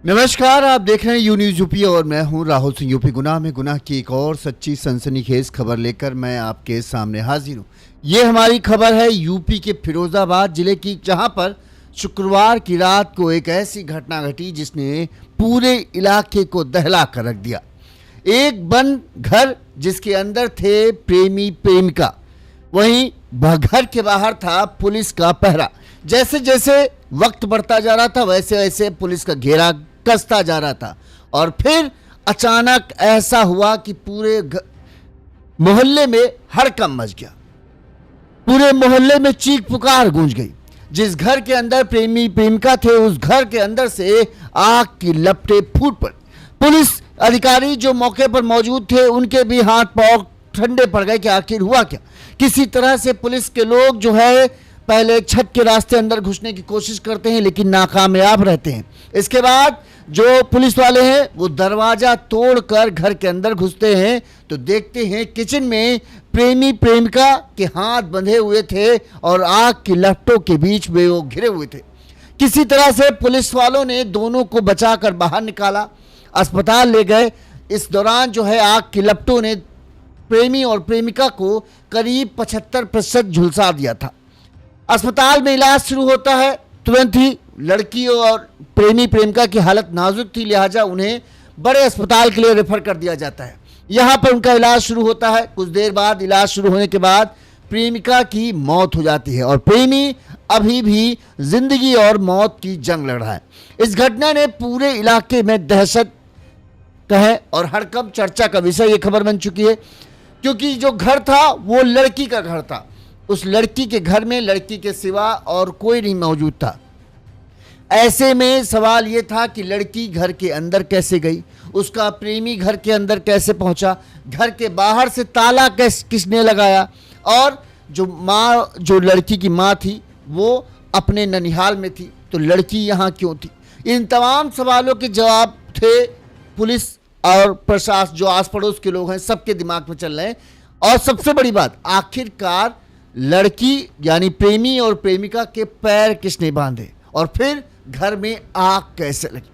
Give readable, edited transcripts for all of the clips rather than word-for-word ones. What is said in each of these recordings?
नमस्कार, आप देख रहे हैं यू न्यूज यूपी और मैं हूं राहुल सिंह। यूपी गुनाह में गुनाह की एक और सच्ची सनसनीखेज खबर लेकर मैं आपके सामने हाजिर हूं। ये हमारी खबर है यूपी के फिरोजाबाद जिले की, जहां पर शुक्रवार की रात को एक ऐसी घटना घटी जिसने पूरे इलाके को दहला कर रख दिया। एक बंद घर जिसके अंदर थे प्रेमी प्रेमिका, वहीं घर के बाहर था पुलिस का पहरा। जैसे जैसे वक्त बढ़ता जा रहा था वैसे वैसे पुलिस का घेरा कसता जा रहा था और फिर अचानक ऐसा हुआ कि पूरे मोहल्ले में हड़कंप मच गया। पूरे मोहल्ले में चीख पुकार गूंज गई। जिस घर के अंदर प्रेमी प्रेमिका थे उस घर के अंदर से आग की लपटें फूट पड़ी। पुलिस अधिकारी जो मौके पर मौजूद थे उनके भी हाथ पांव ठंडे पड़ गए कि आखिर हुआ क्या। किसी तरह से पुलिस के लोग जो है पहले छत के रास्ते अंदर घुसने की कोशिश करते हैं लेकिन नाकामयाब रहते हैं। इसके बाद जो पुलिस वाले हैं वो दरवाजा तोड़कर घर के अंदर घुसते हैं तो देखते हैं किचन में प्रेमी प्रेमिका के हाथ बंधे हुए थे और आग की लपटों के बीच में वो घिरे हुए थे। किसी तरह से पुलिस वालों ने दोनों को बचाकर बाहर निकाला, अस्पताल ले गए। इस दौरान जो है आग की लपटों ने प्रेमी और प्रेमिका को करीब 75% झुलसा दिया था। अस्पताल में इलाज शुरू होता है। तुरंत ही लड़की और प्रेमी प्रेमिका की हालत नाजुक थी, लिहाजा उन्हें बड़े अस्पताल के लिए रेफर कर दिया जाता है। यहाँ पर उनका इलाज शुरू होता है। कुछ देर बाद इलाज शुरू होने के बाद प्रेमिका की मौत हो जाती है और प्रेमी अभी भी जिंदगी और मौत की जंग लड़ रहा है। इस घटना ने पूरे इलाके में दहशत कहे और हड़कंप चर्चा का विषय ये खबर बन चुकी है, क्योंकि जो घर था वो लड़की का घर था। उस लड़की के घर में लड़की के सिवा और कोई नहीं मौजूद था। ऐसे में सवाल ये था कि लड़की घर के अंदर कैसे गई, उसका प्रेमी घर के अंदर कैसे पहुंचा, घर के बाहर से ताला किसने लगाया, और जो लड़की की माँ थी वो अपने ननिहाल में थी तो लड़की यहाँ क्यों थी। इन तमाम सवालों के जवाब थे पुलिस और प्रशासन, जो आस पड़ोस के लोग हैं, सबके दिमाग में चल रहे हैं। और सबसे बड़ी बात, आखिरकार लड़की यानी प्रेमी और प्रेमिका के पैर किसने बांधे और फिर घर में आग कैसे लगी।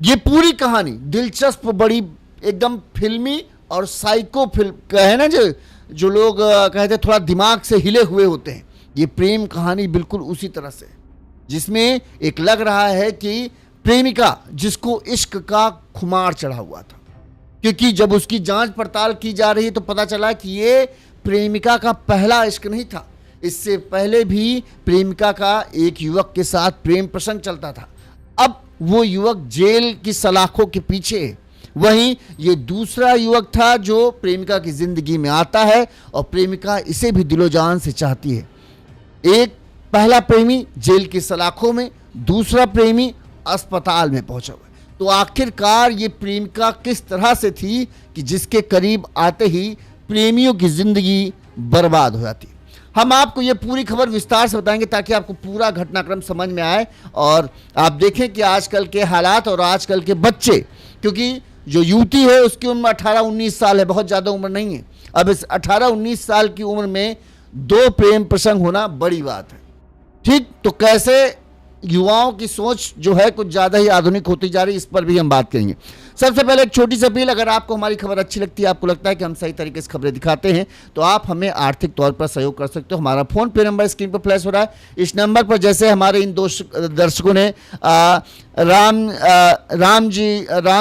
ये पूरी कहानी दिलचस्प, बड़ी एकदम फिल्मी और साइको फिल्म कहे ना, जो लोग कहते थोड़ा दिमाग से हिले हुए होते हैं। ये प्रेम कहानी बिल्कुल उसी तरह से, जिसमें एक लग रहा है कि प्रेमिका जिसको इश्क का खुमार चढ़ा हुआ था, क्योंकि जब उसकी जांच पड़ताल की जा रही है तो पता चला कि ये प्रेमिका का पहला इश्क नहीं था। इससे पहले भी प्रेमिका का एक युवक के साथ प्रेम प्रसंग चलता था। अब वो युवक जेल की सलाखों के पीछे है। वहीं ये दूसरा युवक था जो प्रेमिका की जिंदगी में आता है और प्रेमिका इसे भी दिलो जान से चाहती है। एक पहला प्रेमी जेल की सलाखों में, दूसरा प्रेमी अस्पताल में पहुंचा हुआ। तो आखिरकार ये प्रेमिका किस तरह से थी कि जिसके करीब आते ही प्रेमियों की जिंदगी बर्बाद हो जाती। हम आपको ये पूरी खबर विस्तार से बताएंगे ताकि आपको पूरा घटनाक्रम समझ में आए और आप देखें कि आजकल के हालात और आजकल के बच्चे, क्योंकि जो युवती है उसकी उम्र 18-19 साल है, बहुत ज़्यादा उम्र नहीं है। अब इस 18-19 साल की उम्र में 2 प्रेम प्रसंग होना बड़ी बात है। ठीक, तो कैसे युवाओं की सोच जो है कुछ ज़्यादा ही आधुनिक होती जा रही है, इस पर भी हम बात करेंगे। सबसे पहले एक छोटी सी अपील, अगर आपको हमारी खबर अच्छी लगती है, आपको लगता है कि हम सही तरीके से खबरें दिखाते हैं, तो आप हमें आर्थिक तौर पर सहयोग कर सकते हो। हमारा फ़ोन पे नंबर स्क्रीन पर फ्लैश हो रहा है। इस नंबर पर जैसे हमारे इन दर्शकों ने राम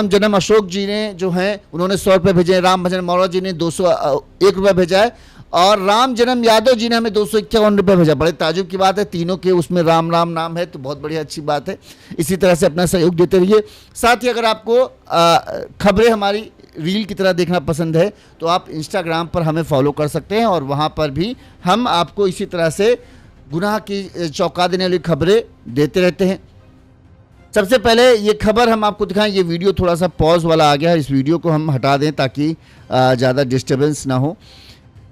जन्म अशोक जी ने जो हैं उन्होंने 100 रुपये भेजे, राम भजन मौर्य जी ने 201 रुपये भेजा है और राम जन्म यादव जी ने हमें 251 रुपये भेजा। बड़े ताजुब की बात है, तीनों के उसमें राम राम नाम है, तो बहुत बढ़िया अच्छी बात है। इसी तरह से अपना सहयोग देते रहिए। साथ ही अगर आपको खबरें हमारी रील की तरह देखना पसंद है तो आप इंस्टाग्राम पर हमें फॉलो कर सकते हैं और वहाँ पर भी हम आपको इसी तरह से गुनाह की चौंका देने वाली खबरें देते रहते हैं। सबसे पहले ये खबर हम आपको दिखाएं। ये वीडियो थोड़ा सा पॉज वाला आ गया है, इस वीडियो को हम हटा दें ताकि ज़्यादा डिस्टर्बेंस ना हो।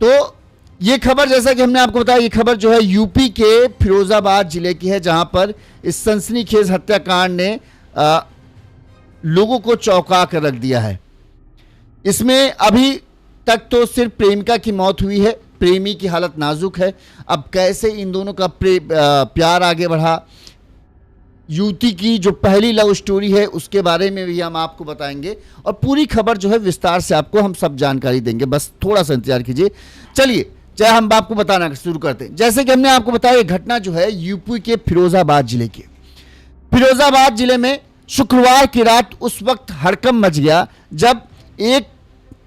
तो ये खबर, जैसा कि हमने आपको बताया, ये खबर जो है यूपी के फिरोजाबाद जिले की है, जहां पर इस सनसनीखेज हत्याकांड ने लोगों को चौंका कर रख दिया है। इसमें अभी तक तो सिर्फ प्रेमिका की मौत हुई है, प्रेमी की हालत नाजुक है। अब कैसे इन दोनों का प्यार आगे बढ़ा, युवती की जो पहली लव स्टोरी है उसके बारे में भी हम आपको बताएंगे और पूरी खबर जो है विस्तार से आपको हम सब जानकारी देंगे, बस थोड़ा सा इंतजार कीजिए। चलिए चाहे हम आपको बताना शुरू करते हैं। जैसे कि हमने आपको बताया, घटना जो है यूपी के फिरोजाबाद जिले की। फिरोजाबाद जिले में शुक्रवार की रात उस वक्त हड़कंप मच गया जब एक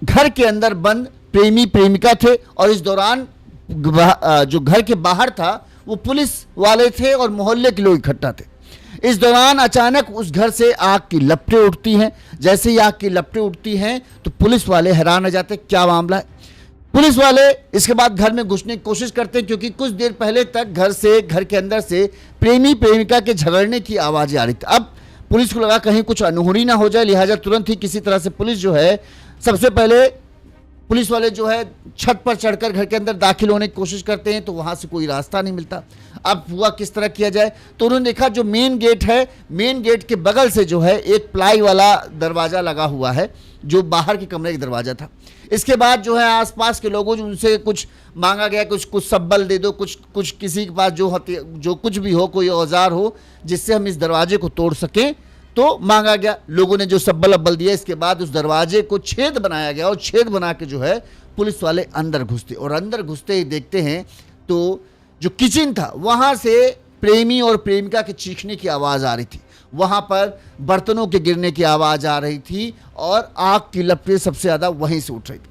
घर के अंदर बंद प्रेमी प्रेमिका थे और इस दौरान जो घर के बाहर था वो पुलिस वाले थे और मोहल्ले के लोग इकट्ठा थे। इस दौरान अचानक उस घर से आग की लपटें उठती हैं। जैसे ही आग की लपटें उठती हैं तो पुलिस वाले हैरान हो जाते हैं, क्या मामला है। पुलिस वाले इसके बाद घर में घुसने की कोशिश करते हैं क्योंकि कुछ देर पहले तक घर के अंदर से प्रेमी प्रेमिका के झगड़ने की आवाज़ें आ रही थी। अब पुलिस को लगा कहीं कुछ अनहोनी ना हो जाए, लिहाजा तुरंत ही किसी तरह से पुलिस जो है, सबसे पहले पुलिस वाले जो है छत पर चढ़कर घर के अंदर दाखिल होने की कोशिश करते हैं तो वहां से कोई रास्ता नहीं मिलता। अब हुआ किस तरह किया जाए, तो उन्होंने देखा जो मेन गेट है, मेन गेट के बगल से जो है एक प्लाई वाला दरवाज़ा लगा हुआ है जो बाहर के कमरे का दरवाज़ा था। इसके बाद जो है आसपास के लोगों जो उनसे कुछ मांगा गया, कुछ सब्बल दे दो, कुछ किसी के पास जो कुछ भी हो, कोई औजार हो जिससे हम इस दरवाजे को तोड़ सकें, तो मांगा गया। लोगों ने जो सब्बल अब्बल दिया, इसके बाद उस दरवाजे को छेद बनाया गया और छेद बना के जो है पुलिस वाले अंदर घुसते और अंदर घुसते ही देखते हैं तो जो किचन था वहाँ से प्रेमी और प्रेमिका के चीखने की आवाज़ आ रही थी, वहाँ पर बर्तनों के गिरने की आवाज़ आ रही थी और आग की लपटें सबसे ज़्यादा वहीं से उठ रही थी।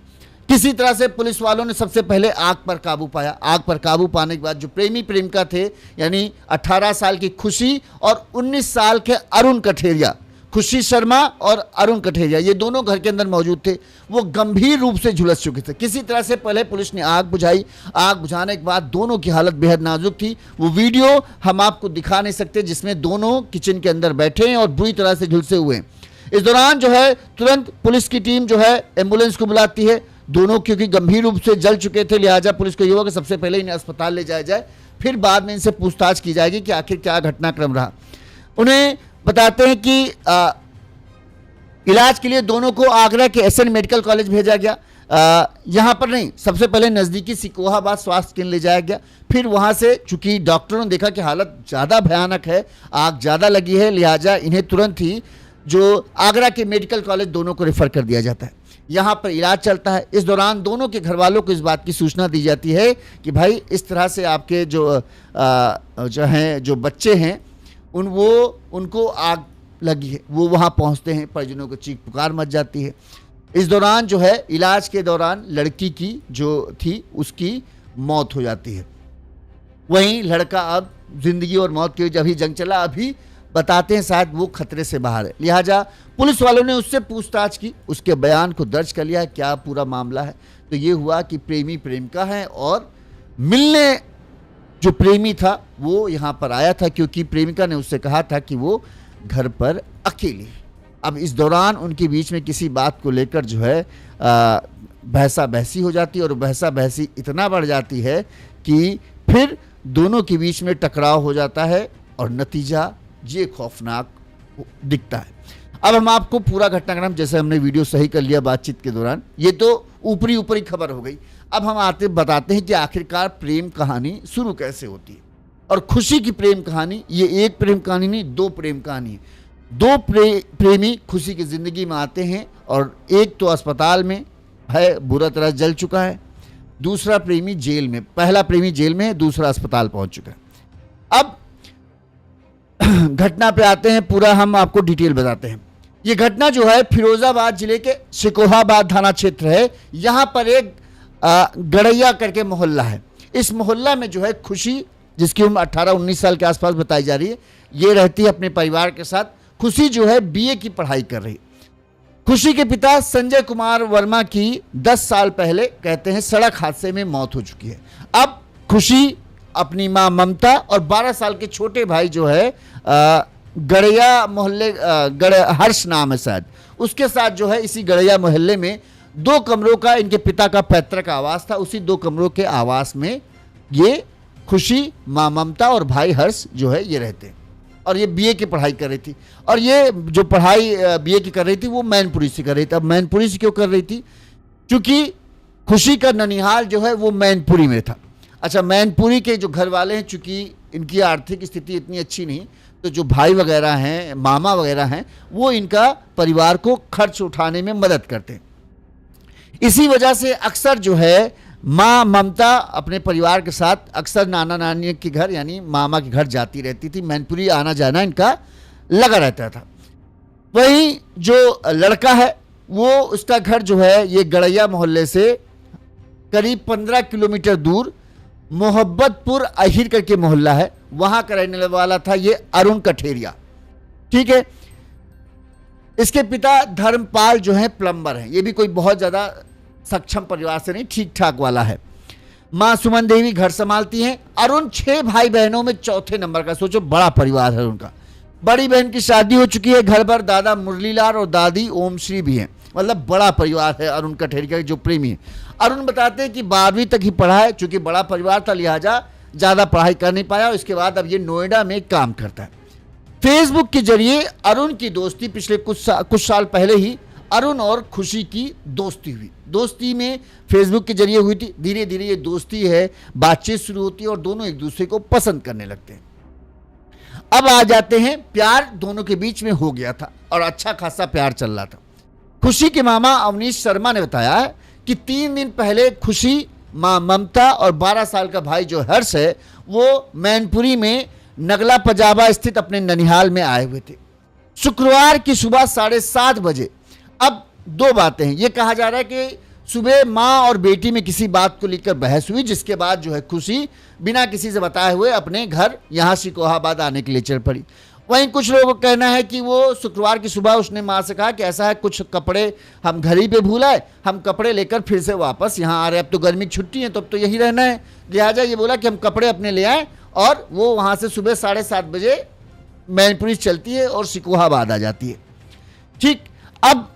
किसी तरह से पुलिस वालों ने सबसे पहले आग पर काबू पाया। आग पर काबू पाने के बाद जो प्रेमी प्रेमिका थे, यानी 18 साल की खुशी और 19 साल के अरुण कठेरिया, खुशी शर्मा और अरुण कठेरिया, ये दोनों घर के अंदर मौजूद थे। वो गंभीर रूप से झुलस चुके थे। किसी तरह से पहले पुलिस ने आग बुझाई। आग बुझाने के बाद दोनों की हालत बेहद नाजुक थी। वो वीडियो हम आपको दिखा नहीं सकते जिसमें दोनों किचन के अंदर बैठे हैं और बुरी तरह से झुलसे हुए हैं। इस दौरान जो है तुरंत पुलिस की टीम जो है एम्बुलेंस को बुलाती है। दोनों क्योंकि गंभीर रूप से जल चुके थे, लिहाजा पुलिस को ये होगा कि सबसे पहले इन्हें अस्पताल ले जाया जाए, फिर बाद में इनसे पूछताछ की जाएगी कि आखिर क्या घटनाक्रम रहा। उन्हें बताते हैं कि इलाज के लिए दोनों को आगरा के एसएन मेडिकल कॉलेज भेजा गया। यहाँ पर नहीं, सबसे पहले नज़दीकी सिकोहाबाद स्वास्थ्य केंद्र ले जाया गया। फिर वहाँ से चूंकि डॉक्टरों ने देखा कि हालत ज़्यादा भयानक है, आग ज़्यादा लगी है, लिहाजा इन्हें तुरंत ही जो आगरा के मेडिकल कॉलेज दोनों को रेफर कर दिया जाता है। यहाँ पर इलाज चलता है। इस दौरान दोनों के घर वालों को इस बात की सूचना दी जाती है कि भाई इस तरह से आपके जो बच्चे हैं उनको आग लगी है। वो वहाँ पहुँचते हैं, परिजनों को चीख पुकार मच जाती है। इस दौरान जो है इलाज के दौरान लड़की की जो थी उसकी मौत हो जाती है। वहीं लड़का अब जिंदगी और मौत के जब ही जंग चला, अभी बताते हैं शायद वो खतरे से बाहर है, लिहाजा पुलिस वालों ने उससे पूछताछ की, उसके बयान को दर्ज कर लिया क्या पूरा मामला है। तो ये हुआ कि प्रेमी प्रेमिका है और मिलने जो प्रेमी था वो यहाँ पर आया था क्योंकि प्रेमिका ने उससे कहा था कि वो घर पर अकेली है। अब इस दौरान उनके बीच में किसी बात को लेकर जो है बहसा बहसी हो जाती है और बहसा बहसी इतना बढ़ जाती है कि फिर दोनों के बीच में टकराव हो जाता है और नतीजा ये खौफनाक दिखता है। अब हम आपको पूरा घटनाक्रम, जैसे हमने वीडियो सही कर लिया बातचीत के दौरान, ये तो ऊपरी खबर हो गई। अब हम बताते हैं कि आखिरकार प्रेम कहानी शुरू कैसे होती है। और खुशी की प्रेम कहानी, ये एक प्रेम कहानी नहीं, दो प्रेम कहानी है। दो प्रेमी खुशी की ज़िंदगी में आते हैं और एक तो अस्पताल में है, बुरा तरह जल चुका है, दूसरा प्रेमी जेल में, पहला प्रेमी जेल में है, दूसरा अस्पताल पहुंच चुका है। अब घटना पे आते हैं, पूरा हम आपको डिटेल बताते हैं। ये घटना जो है फिरोजाबाद जिले के सिकोहाबाद थाना क्षेत्र है। यहाँ पर एक गड़ैया करके मोहल्ला है। इस मोहल्ला में जो है खुशी, जिसकी उम्र 18-19 साल के आसपास बताई जा रही है, ये रहती है अपने परिवार के साथ। खुशी जो है बीए की पढ़ाई कर रही। खुशी के पिता संजय कुमार वर्मा की 10 साल पहले कहते हैं सड़क हादसे में मौत हो चुकी है। अब खुशी अपनी मां ममता और 12 साल के छोटे भाई जो है गड़ैया मोहल्ले, हर्ष नाम है शायद, उसके साथ जो है इसी गड़ैया मोहल्ले में 2 कमरों का इनके पिता का पैतृक आवास था। उसी 2 कमरों के आवास में ये खुशी, मां ममता और भाई हर्ष जो है ये रहते हैं। और ये बीए की पढ़ाई कर रही थी। और ये जो पढ़ाई बीए की कर रही थी वो मैनपुरी से कर रही थी। अब मैनपुरी से क्यों कर रही थी? क्योंकि खुशी का ननिहाल जो है वो मैनपुरी में था। अच्छा, मैनपुरी के जो घर वाले हैं, चूंकि इनकी आर्थिक स्थिति इतनी अच्छी नहीं, तो जो भाई वगैरह हैं, मामा वगैरह हैं, वो इनका परिवार को खर्च उठाने में मदद करते हैं। इसी वजह से अक्सर जो है माँ ममता अपने परिवार के साथ अक्सर नाना नानी के घर यानी मामा के घर जाती रहती थी। मैनपुरी आना जाना इनका लगा रहता था। वहीं जो लड़का है वो उसका घर जो है ये गड़ैया मोहल्ले से करीब 15 किलोमीटर दूर मोहब्बतपुर अहिर करके मोहल्ला है, वहां का रहने वाला था ये अरुण कठेरिया। ठीक है। इसके पिता धर्मपाल जो है प्लम्बर हैं। ये भी कोई बहुत ज्यादा सक्षम परिवार से नहीं, ठीक ठाक वाला है। मां सुमन देवी घर संभालती हैं। अरुण 6 भाई बहनों में चौथे नंबर का। सोचो बड़ा परिवार है उनका। बड़ी बहन की शादी हो चुकी है। घर पर दादा मुरलीलाल और दादी ओमश्री भी हैं। मतलब बड़ा परिवार है अरुण कठेरिया के जो प्रेमी है। अरुण बताते हैं कि 12वीं तक ही पढ़ा है, चूंकि बड़ा परिवार था लिहाजा ज्यादा पढ़ाई कर नहीं पाया। इसके बाद अब ये नोएडा में काम करता है। फेसबुक के जरिए अरुण की दोस्ती पिछले कुछ साल पहले ही अरुण और खुशी की दोस्ती हुई। दोस्ती में फेसबुक के जरिए हुई थी। धीरे धीरे ये दोस्ती है, बातचीत शुरू होती है और दोनों एक दूसरे को पसंद करने लगते हैं। अब आ जाते हैं, प्यार दोनों के बीच में हो गया था और अच्छा खासा प्यार चल रहा था। खुशी के मामा अवनीश शर्मा ने बताया है कि 3 दिन पहले खुशी, मां ममता और 12 साल का भाई जो हर्ष है वो मैनपुरी में नगला पजाबा स्थित अपने ननिहाल में आए हुए थे। शुक्रवार की सुबह 7:30 बजे। अब 2 बातें हैं। ये कहा जा रहा है कि सुबह मां और बेटी में किसी बात को लेकर बहस हुई, जिसके बाद जो है खुशी बिना किसी से बताए हुए अपने घर यहां सिकोहाबाद आने के लिए चल पड़ी। वहीं कुछ लोगों का कहना है कि वो शुक्रवार की सुबह उसने मां से कहा कि ऐसा है, कुछ कपड़े हम घर ही पे भूल आए, हम कपड़े लेकर फिर से वापस यहाँ आ रहे हैं, अब तो गर्मी की छुट्टी है तो अब तो यही रहना है। लिहाजा ये बोला कि हम कपड़े अपने ले आए और वो वहाँ से सुबह 7:30 बजे मैनपुरी चलती है और सिकोहाबाद आ जाती है। ठीक। अब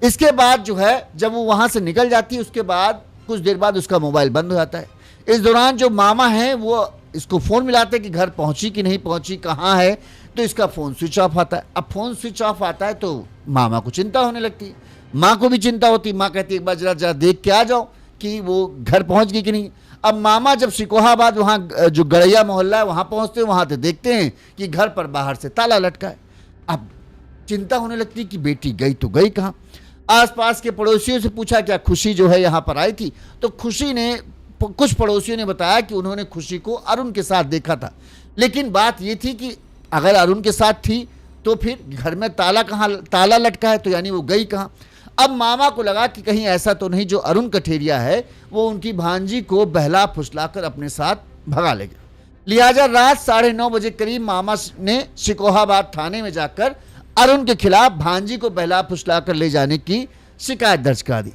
इसके बाद जो है जब वो वहाँ से निकल जाती है उसके बाद कुछ देर बाद उसका मोबाइल बंद हो जाता है। इस दौरान जो मामा हैं वो इसको फ़ोन मिलाते हैं कि घर पहुंची कि नहीं पहुंची, कहाँ है, तो इसका फ़ोन स्विच ऑफ आता है। अब फ़ोन स्विच ऑफ आता है तो मामा को चिंता होने लगती है, माँ को भी चिंता होती है। माँ कहती है एक बार जरा देख के आ जाओ कि वो घर पहुंच गई कि नहीं। अब मामा जब सिकोहाबाद वहाँ जो गड़ैया मोहल्ला है वहाँ पहुँचते हैं, वहाँ से देखते हैं कि घर पर बाहर से ताला लटका है। अब चिंता होने लगती है कि बेटी गई तो गई कहाँ। आसपास के पड़ोसियों से पूछा क्या खुशी जो है यहाँ पर आई थी, तो खुशी ने कुछ पड़ोसियों ने बताया कि उन्होंने खुशी को अरुण के साथ देखा था। लेकिन बात ये थी कि अगर अरुण के साथ थी तो फिर घर में ताला लटका है, तो यानी वो गई कहाँ। अब मामा को लगा कि कहीं ऐसा तो नहीं जो अरुण कठेरिया है वो उनकी भांजी को बहला फुसलाकर अपने साथ भगा ले गया। लिहाजा रात 9:30 बजे करीब मामा ने सिकोहाबाद थाने में जाकर अरुण के खिलाफ भांजी को बहला फुसलाकर ले जाने की शिकायत दर्ज करा दी।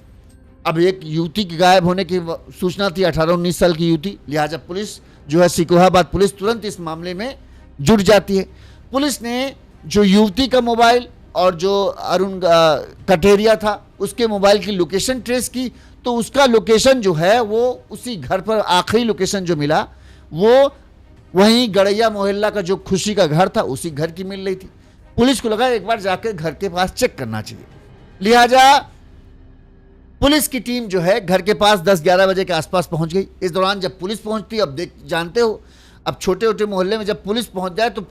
अब एक युवती के गायब होने की सूचना थी, 18-19 साल की युवती। लिहाजा पुलिस जो है सिकोहाबाद पुलिस तुरंत इस मामले में जुट जाती है। पुलिस ने जो युवती का मोबाइल और जो अरुण कठेरिया था उसके मोबाइल की लोकेशन ट्रेस की, तो उसका लोकेशन जो है वो उसी घर पर आखिरी लोकेशन जो मिला वो वहीं गड़ैया मोहल्ला का जो खुशी का घर था उसी घर की मिल रही थी। पुलिस को लगा एक बार जाकर घर के पास चेक करना चाहिए। लिहाजा पुलिस की टीम जो है घर के पास 10-11 बजे के आसपास पहुंच गई। इस दौरान जब पुलिस पहुंचती, अब जानते हो अब छोटे छोटे मोहल्ले में जब पुलिस पहुंच जाए तो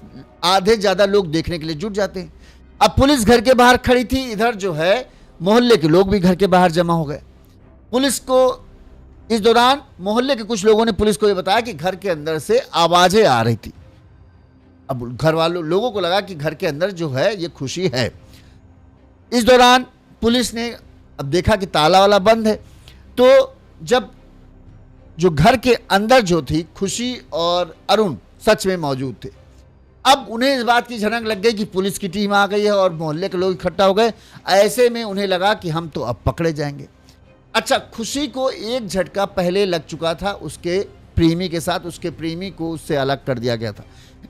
आधे ज़्यादा लोग देखने के लिए जुट जाते हैं। अब पुलिस घर के बाहर खड़ी थी, इधर जो है मोहल्ले के लोग भी घर के बाहर जमा हो गए। पुलिस को इस दौरान मोहल्ले के कुछ लोगों ने पुलिस को ये बताया कि घर के अंदर से आवाज़ें आ रही थी। अब घर वालों लोगों को लगा कि घर के अंदर जो है ये खुशी है। इस दौरान पुलिस ने अब देखा कि ताला वाला बंद है, तो जब जो घर के अंदर जो थी खुशी और अरुण सच में मौजूद थे। अब उन्हें इस बात की झनक लग गई कि पुलिस की टीम आ गई है और मोहल्ले के लोग इकट्ठा हो गए। ऐसे में उन्हें लगा कि हम तो अब पकड़े जाएंगे। अच्छा, खुशी को एक झटका पहले लग चुका था उसके प्रेमी के साथ, उसके प्रेमी को उससे अलग कर दिया गया था।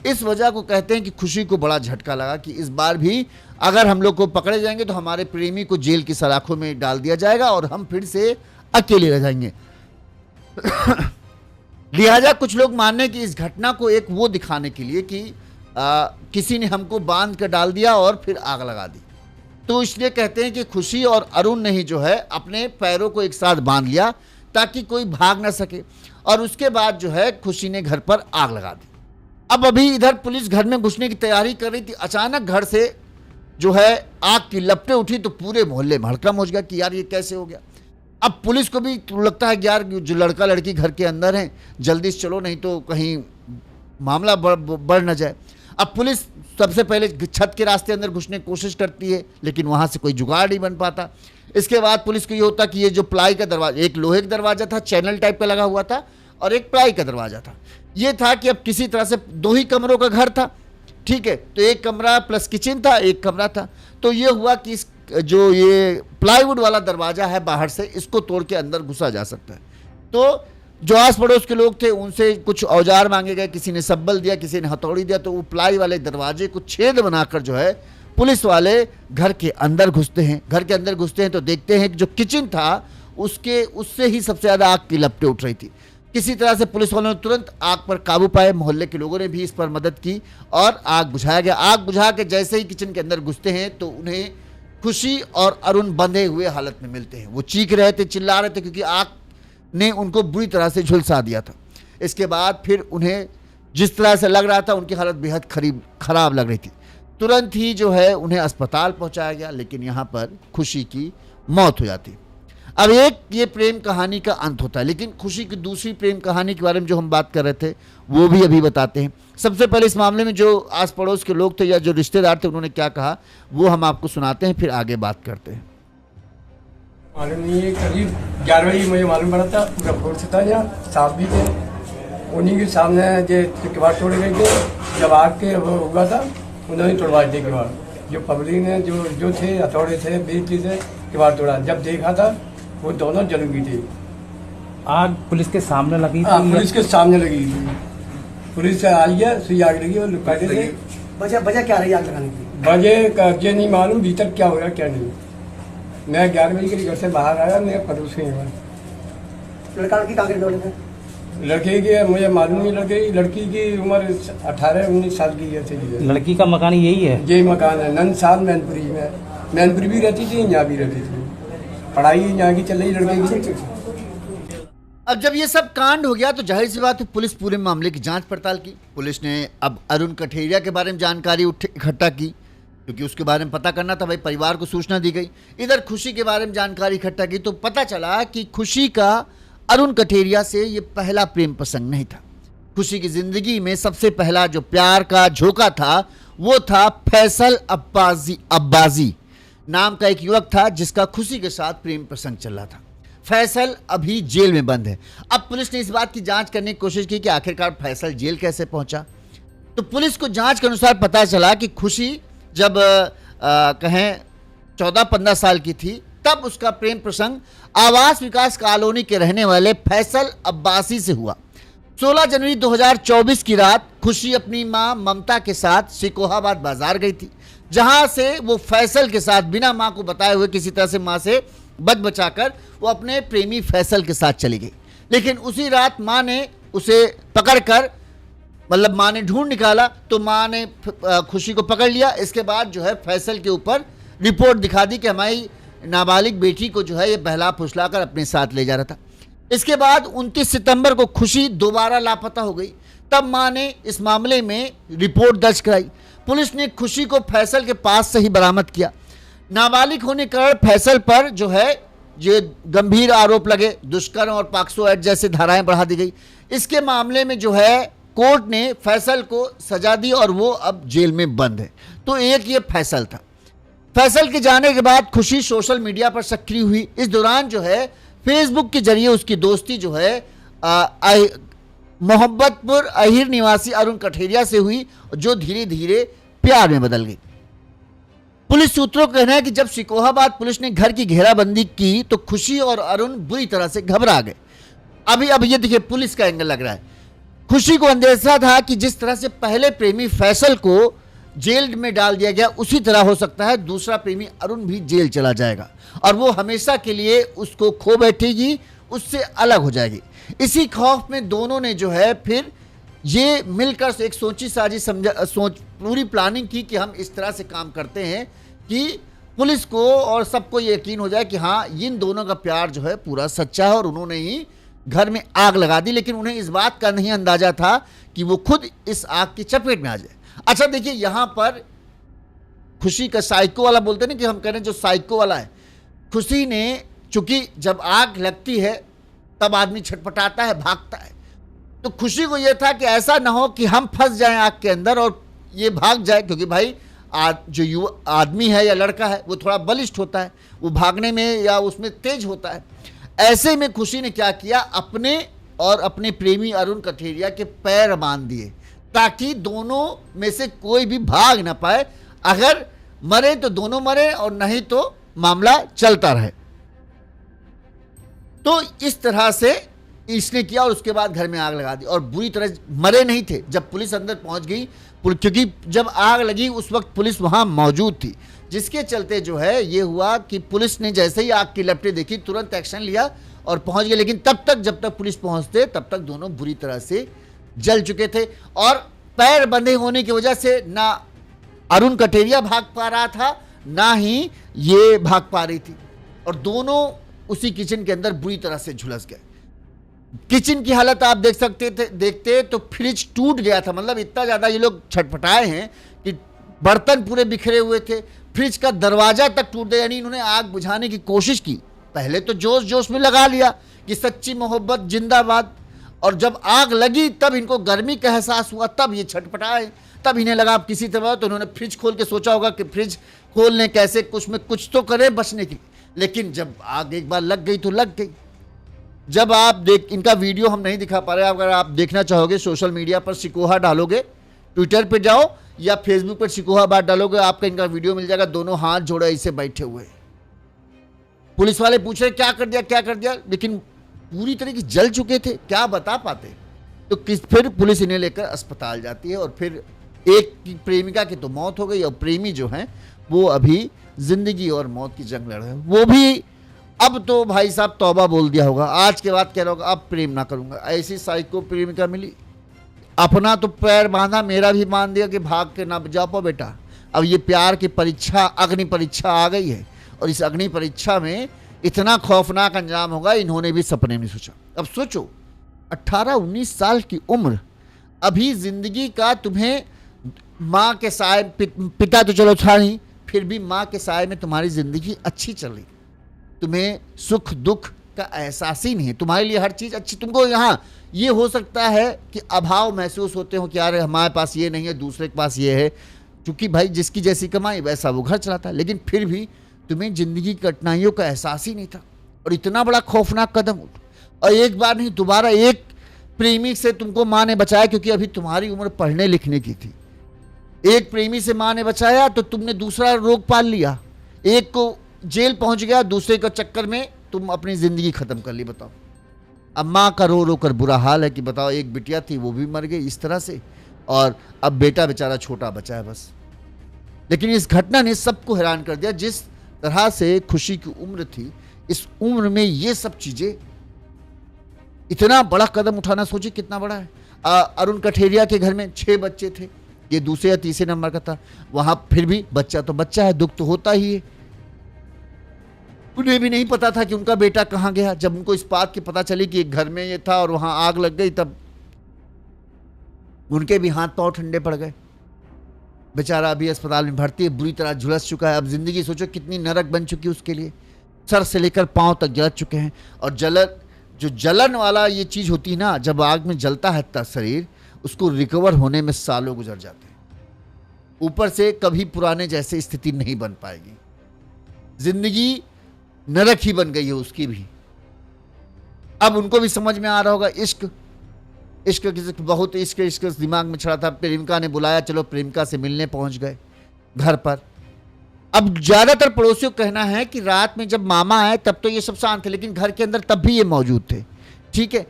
इस वजह को कहते हैं कि खुशी को बड़ा झटका लगा कि इस बार भी अगर हम लोग को पकड़े जाएंगे तो हमारे प्रेमी को जेल की सलाखों में डाल दिया जाएगा और हम फिर से अकेले रह जाएंगे। लिहाजा कुछ लोग मानने की इस घटना को एक वो दिखाने के लिए कि किसी ने हमको बांध कर डाल दिया और फिर आग लगा दी, तो इसलिए कहते हैं कि खुशी और अरुण ने ही जो है अपने पैरों को एक साथ बांध लिया ताकि कोई भाग ना सके और उसके बाद जो है खुशी ने घर पर आग लगा दी। अब अभी इधर पुलिस घर में घुसने की तैयारी कर रही थी, अचानक घर से जो है आग की लपटें उठी तो पूरे मोहल्ले में हड़कंप मच गया कि यार ये कैसे हो गया। अब पुलिस को भी लगता है कि यार जो लड़का लड़की घर के अंदर हैं जल्दी से चलो, नहीं तो कहीं मामला बढ़ न जाए। अब पुलिस सबसे पहले छत के रास्ते अंदर घुसने की कोशिश करती है, लेकिन वहां से कोई जुगाड़ नहीं बन पाता। इसके बाद पुलिस को ये होता कि ये जो प्लाई का दरवाजा, एक लोहे का दरवाजा था चैनल टाइप का लगा हुआ था और एक प्लाई का दरवाजा था। ये था कि अब किसी तरह से 2 ही कमरों का घर था, ठीक है, तो एक कमरा प्लस किचन था, एक कमरा था। तो ये हुआ कि इस जो ये प्लाईवुड वाला दरवाजा है बाहर से, इसको तोड़ के अंदर घुसा जा सकता है। तो जो आस पड़ोस के लोग थे उनसे कुछ औजार मांगे गए, किसी ने सब्बल दिया, किसी ने हथौड़ी दिया, तो वो प्लाई वाले दरवाजे को छेद बनाकर जो है पुलिस वाले घर के अंदर घुसते हैं। घर के अंदर घुसते हैं तो देखते हैं कि जो किचन था उससे ही सबसे ज़्यादा आग की लपटें उठ रही थी। किसी तरह से पुलिस वालों ने तुरंत आग पर काबू पाए, मोहल्ले के लोगों ने भी इस पर मदद की और आग बुझाया गया। आग बुझा के जैसे ही किचन के अंदर घुसते हैं तो उन्हें खुशी और अरुण बंधे हुए हालत में मिलते हैं। वो चीख रहे थे, चिल्ला रहे थे, क्योंकि आग ने उनको बुरी तरह से झुलसा दिया था। इसके बाद फिर उन्हें जिस तरह से लग रहा था उनकी हालत बेहद खराब लग रही थी। तुरंत ही जो है उन्हें अस्पताल पहुंचाया गया, लेकिन यहाँ पर खुशी की मौत हो जाती। अब एक ये प्रेम कहानी का अंत होता है, लेकिन खुशी की दूसरी प्रेम कहानी के बारे में जो हम बात कर रहे थे वो भी अभी बताते हैं। सबसे पहले इस मामले में जो आस पड़ोस के लोग थे या जो रिश्तेदार थे उन्होंने क्या कहा वो हम आपको सुनाते हैं, फिर आगे बात करते हैं। मालूम नहीं है, करीब 11 बजे मुझे मालूम पड़ा था, पूरा फोर्स था, यहाँ साफ भी थे, उन्हीं के सामने जो किवाड़ तोड़े गए थे। जब आग के वो हुआ था उन्होंने तोड़वा दिए किवाड़, जो पब्लिक ने जो थे हथौड़े थे बिजली से किवाड़ तोड़ा। जब देखा था वो दोनों जल गई थी। आग पुलिस के सामने लगी थी? पुलिस के सामने लगी थी। पुलिस से आई है, सुई आग लगी और लुकाटे थे। वजह क्या रही आग लगाने की? वजह का ये नहीं मालूम, भीतर क्या हो रहा क्या नहीं। मैं 11 बजे के घर से बाहर आया, मेरे पड़ोस में लड़का लड़की कहाँ के डोले थे? लड़के की मुझे मालूम नहीं, लड़की की उम्र 18-19 साल की है। लड़की का मकान यही है? यही मकान है, नंदसाल मैनपुरी में। मैनपुरी भी रहती थी, यहाँ भी रहती थी, पढ़ाई यहाँ की चल रही लड़के की। अब जब ये सब कांड हो गया तो जाहिर सी बात है पुलिस पूरे मामले की जांच पड़ताल की। पुलिस ने अब अरुण कठेरिया के बारे में जानकारी इकट्ठा की, क्योंकि उसके बारे में पता करना था, भाई परिवार को सूचना दी गई। इधर खुशी के बारे में जानकारी इकट्ठा की तो पता चला कि खुशी का अरुण कठेरिया से ये पहला प्रेम प्रसंग नहीं था। खुशी की जिंदगी में सबसे पहला जो प्यार का झोंका था वो था फैसल अब्बासी नाम का एक युवक था जिसका खुशी के साथ प्रेम प्रसंग चल रहा था। फैसल अभी जेल में बंद है। अब पुलिस ने इस बात की जांच करने की कोशिश की कि आखिरकार फैसल जेल कैसे पहुंचा। तो पुलिस को जांच के अनुसार पता चला कि खुशी जब कहें 14-15 साल की थी तब उसका प्रेम प्रसंग आवास विकास कॉलोनी के रहने वाले फैसल अब्बासी से हुआ। 16 जनवरी 2024 की रात खुशी अपनी मां ममता के साथ सिकोहाबाद बाजार गई थी, जहां से वो फैसल के साथ बिना मां को बताए हुए किसी तरह से मां से बच बचाकर वो अपने प्रेमी फैसल के साथ चली गई। लेकिन उसी रात मां ने उसे पकड़कर, मतलब मां ने ढूंढ निकाला तो मां ने खुशी को पकड़ लिया। इसके बाद जो है फैसल के ऊपर रिपोर्ट दिखा दी कि हमारी नाबालिग बेटी को जो है ये बहला फुसलाकर अपने साथ ले जा रहा था। इसके बाद 29 सितंबर को खुशी दोबारा लापता हो गई। तब मां ने इस मामले में रिपोर्ट दर्ज कराई। पुलिस ने खुशी को फैसल के पास से ही बरामद किया। नाबालिग होने के कारण फैसल पर जो है ये गंभीर आरोप लगे, दुष्कर्म और पॉक्सो एक्ट जैसे धाराएं बढ़ा दी गई। इसके मामले में जो है कोर्ट ने फैसल को सजा दी और वो अब जेल में बंद है। तो एक ये फैसल था। फैसल के जाने के बाद खुशी सोशल मीडिया पर सक्रिय हुई। इस दौरान जो है फेसबुक के जरिए उसकी दोस्ती जो है मोहब्बतपुर अहिर निवासी अरुण कठेरिया से हुई, जो धीरे धीरे प्यार में बदल गई। पुलिस सूत्रों का कहना है कि जब सिकोहाबाद पुलिस ने घर की घेराबंदी की तो खुशी और अरुण बुरी तरह से घबरा गए। अब ये देखिए पुलिस का एंगल लग रहा है। खुशी को अंदेशा था कि जिस तरह से पहले प्रेमी फैसल को जेल में डाल दिया गया, उसी तरह हो सकता है दूसरा प्रेमी अरुण भी जेल चला जाएगा और वो हमेशा के लिए उसको खो बैठेगी, उससे अलग हो जाएगी। इसी खौफ में दोनों ने जो है फिर ये मिलकर एक सोची साजी पूरी प्लानिंग की कि हम इस तरह से काम करते हैं कि पुलिस को और सबको ये यकीन हो जाए कि हाँ इन दोनों का प्यार जो है पूरा सच्चा है और उन्होंने ही घर में आग लगा दी, लेकिन उन्हें इस बात का नहीं अंदाजा था कि वो खुद इस आग की चपेट में आ जाए। अच्छा देखिए, यहां पर खुशी का साइको वाला बोलते हैं ना, कि हम कह रहे हैं जो साइको वाला है, खुशी ने, चूंकि जब आग लगती है तब आदमी छटपटाता है, भागता है, तो खुशी को यह था कि ऐसा ना हो कि हम फंस जाएं आग के अंदर और ये भाग जाए, क्योंकि भाई जो युवा आदमी है या लड़का है वो थोड़ा बलिष्ठ होता है, वो भागने में या उसमें तेज होता है। ऐसे में खुशी ने क्या किया, अपने और अपने प्रेमी अरुण कठेरिया के पैर बांध दिए ताकि दोनों में से कोई भी भाग ना पाए। अगर मरे तो दोनों मरे और नहीं तो मामला चलता रहे। तो इस तरह से इसने किया और उसके बाद घर में आग लगा दी और बुरी तरह मरे नहीं थे। जब पुलिस अंदर पहुंच गई, क्योंकि जब आग लगी उस वक्त पुलिस वहां मौजूद थी, जिसके चलते जो है ये हुआ कि पुलिस ने जैसे ही आग की लपटें देखी तुरंत एक्शन लिया और पहुंच गए। लेकिन तब तक, जब तक पुलिस पहुंचते तब तक दोनों बुरी तरह से जल चुके थे और पैर बंधे होने की वजह से ना अरुण कठेरिया भाग पा रहा था, ना ही ये भाग पा रही थी और दोनों उसी किचन के अंदर बुरी तरह से झुलस गए। किचन की हालत आप देख सकते थे, देखते तो फ्रिज टूट गया था। मतलब इतना ज्यादा ये लोग छटपटाए हैं कि बर्तन पूरे बिखरे हुए थे, फ्रिज का दरवाजा तक टूट गया। यानी इन्होंने आग बुझाने की कोशिश की, पहले तो जोश जोश में लगा लिया कि सच्ची मोहब्बत जिंदाबाद, और जब आग लगी तब इनको गर्मी का एहसास हुआ, तब ये छटपटाए, तब इन्हें लगा अब किसी तरह। तो उन्होंने फ्रिज खोल के सोचा होगा कि फ्रिज खोलने कैसे, कुछ में कुछ तो करें बचने की। लेकिन जब आग एक बार लग गई तो लग गई। जब आप इनका वीडियो हम नहीं दिखा पा रहे, अगर आप देखना चाहोगे सोशल मीडिया पर सिकोहा डालोगे, ट्विटर पे जाओ या फेसबुक पर सिकोहा बात डालोगे, आपका इनका वीडियो मिल जाएगा। दोनों हाथ जोड़े ऐसे बैठे हुए, पुलिस वाले पूछ रहे क्या कर दिया क्या कर दिया, लेकिन पूरी तरीके से जल चुके थे, क्या बता पाते। तो फिर पुलिस इन्हें लेकर अस्पताल जाती है और फिर एक की प्रेमिका की तो मौत हो गई और प्रेमी जो हैं वो अभी जिंदगी और मौत की जंग लड़ रहे हैं। वो भी अब तो भाई साहब तौबा बोल दिया होगा, आज के बाद कह रहा होगा अब प्रेम ना करूंगा। ऐसी साइको प्रेमिका मिली, अपना तो पैर बांधा, मेरा भी बांध दिया कि भाग के ना जा पाओ बेटा। अब ये प्यार की परीक्षा, अग्नि परीक्षा आ गई है और इस अग्नि परीक्षा में इतना खौफनाक अंजाम होगा, इन्होंने भी सपने में सोचा। अब सोचो 18-19 साल की उम्र, अभी जिंदगी का तुम्हें माँ के साए, पिता तो चलो था नहीं, फिर भी माँ के साए में तुम्हारी जिंदगी अच्छी चल रही, तुम्हें सुख दुख का एहसास ही नहीं है, तुम्हारे लिए हर चीज अच्छी। तुमको यहाँ ये हो सकता है कि अभाव महसूस होते हो कि यार हमारे पास ये नहीं है, दूसरे के पास ये है, क्योंकि भाई जिसकी जैसी कमाई वैसा वो घर चलाता है। लेकिन फिर भी तुम्हें जिंदगी की कठिनाइयों का एहसास ही नहीं था और इतना बड़ा खौफनाक कदम और एक बार नहीं दोबारा एक प्रेमी से तुमको माँ ने बचाया, क्योंकि अभी तुम्हारी उम्र पढ़ने लिखने की थी। एक प्रेमी से माँ ने बचाया तो तुमने दूसरा रोग पाल लिया, एक को जेल पहुंच गया, दूसरे के चक्कर में तुम अपनी जिंदगी खत्म कर ली। बताओ, अब माँ का रो रो कर बुरा हाल है कि बताओ एक बिटिया थी वो भी मर गई इस तरह से और अब बेटा बेचारा छोटा बचा है बस। लेकिन इस घटना ने सबको हैरान कर दिया। जिस तरह से खुशी की उम्र थी, इस उम्र में ये सब चीजें, इतना बड़ा कदम उठाना सोचिए कितना बड़ा है। अरुण कठेरिया के घर में 6 बच्चे थे, ये दूसरे या तीसरे नंबर का था, वहां फिर भी बच्चा तो बच्चा है, दुख तो होता ही है। उन्हें भी नहीं पता था कि उनका बेटा कहां गया। जब उनको इस बात की पता चली कि एक घर में ये था और वहां आग लग गई, तब उनके भी हाथ पांव ठंडे पड़ गए। बेचारा अभी अस्पताल में भर्ती है, बुरी तरह झुलस चुका है। अब जिंदगी सोचो कितनी नरक बन चुकी है उसके लिए, सर से लेकर पांव तक जल चुके हैं। और जो जलन वाला ये चीज होती है ना, जब आग में जलता है शरीर, उसको रिकवर होने में सालों गुजर जाते हैं। ऊपर से कभी पुराने जैसे स्थिति नहीं बन पाएगी, जिंदगी नरक ही बन गई है उसकी भी। अब उनको भी समझ में आ रहा होगा इश्क किसी बहुत इश्क दिमाग में चढ़ा था। प्रेमिका ने बुलाया, चलो प्रेमिका से मिलने पहुंच गए घर पर। अब ज्यादातर पड़ोसियों का कहना है कि रात में जब मामा आए तब तो ये सब शांत थे, लेकिन घर के अंदर तब भी ये मौजूद थे। ठीक है,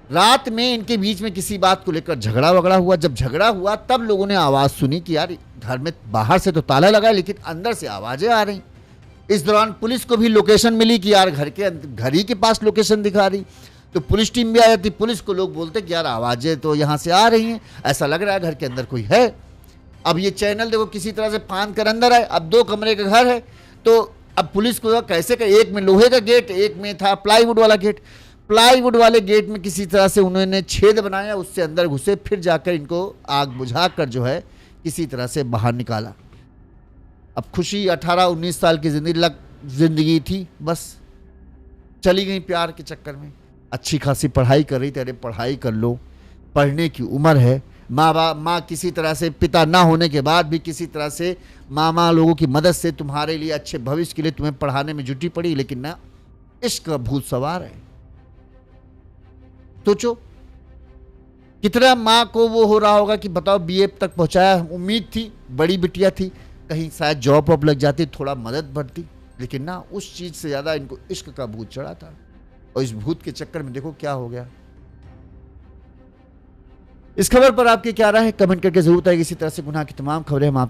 रात में इनके बीच में किसी बात को लेकर झगड़ा वगड़ा हुआ। जब झगड़ा हुआ तब लोगों ने आवाज सुनी कि यार घर में बाहर से तो ताला लगा है लेकिन अंदर से आवाजें आ रही। इस दौरान पुलिस को भी लोकेशन मिली कि यार घर ही के पास लोकेशन दिखा रही, तो पुलिस टीम भी आ जाती। पुलिस को लोग बोलते कि यार आवाजें तो यहाँ से आ रही हैं, ऐसा लग रहा है घर के अंदर कोई है। अब ये चैनल देखो किसी तरह से फांद कर अंदर आए। अब 2 कमरे का घर है, तो अब पुलिस को कैसे कर, एक में लोहे का गेट, एक में था प्लाईवुड वाला गेट। प्लाईवुड वाले गेट में किसी तरह से उन्होंने छेद बनाया, उससे अंदर घुसे, फिर जाकर इनको आग बुझाकर जो है किसी तरह से बाहर निकाला। अब खुशी 18-19 साल की जिंदगी थी, बस चली गई प्यार के चक्कर में। अच्छी खासी पढ़ाई कर रही थी, अरे पढ़ाई कर लो, पढ़ने की उम्र है। माँ किसी तरह से, पिता ना होने के बाद भी किसी तरह से मामा लोगों की मदद से तुम्हारे लिए अच्छे भविष्य के लिए तुम्हें पढ़ाने में जुटी पड़ी, लेकिन ना इश्क का भूत सवार है। सोचो कितना माँ को वो हो रहा होगा कि बताओ बीए तक पहुंचाया, उम्मीद थी, बड़ी बिटिया थी, कहीं शायद जॉब वॉब लग जाती, थोड़ा मदद बढ़ती, लेकिन ना उस चीज से ज्यादा इनको इश्क का भूत चढ़ा था। और इस भूत के चक्कर में देखो क्या हो गया। इस खबर पर आपकी क्या राय है, कमेंट करके जरूर बताइए। इसी तरह से गुनाह की तमाम खबरें हम आप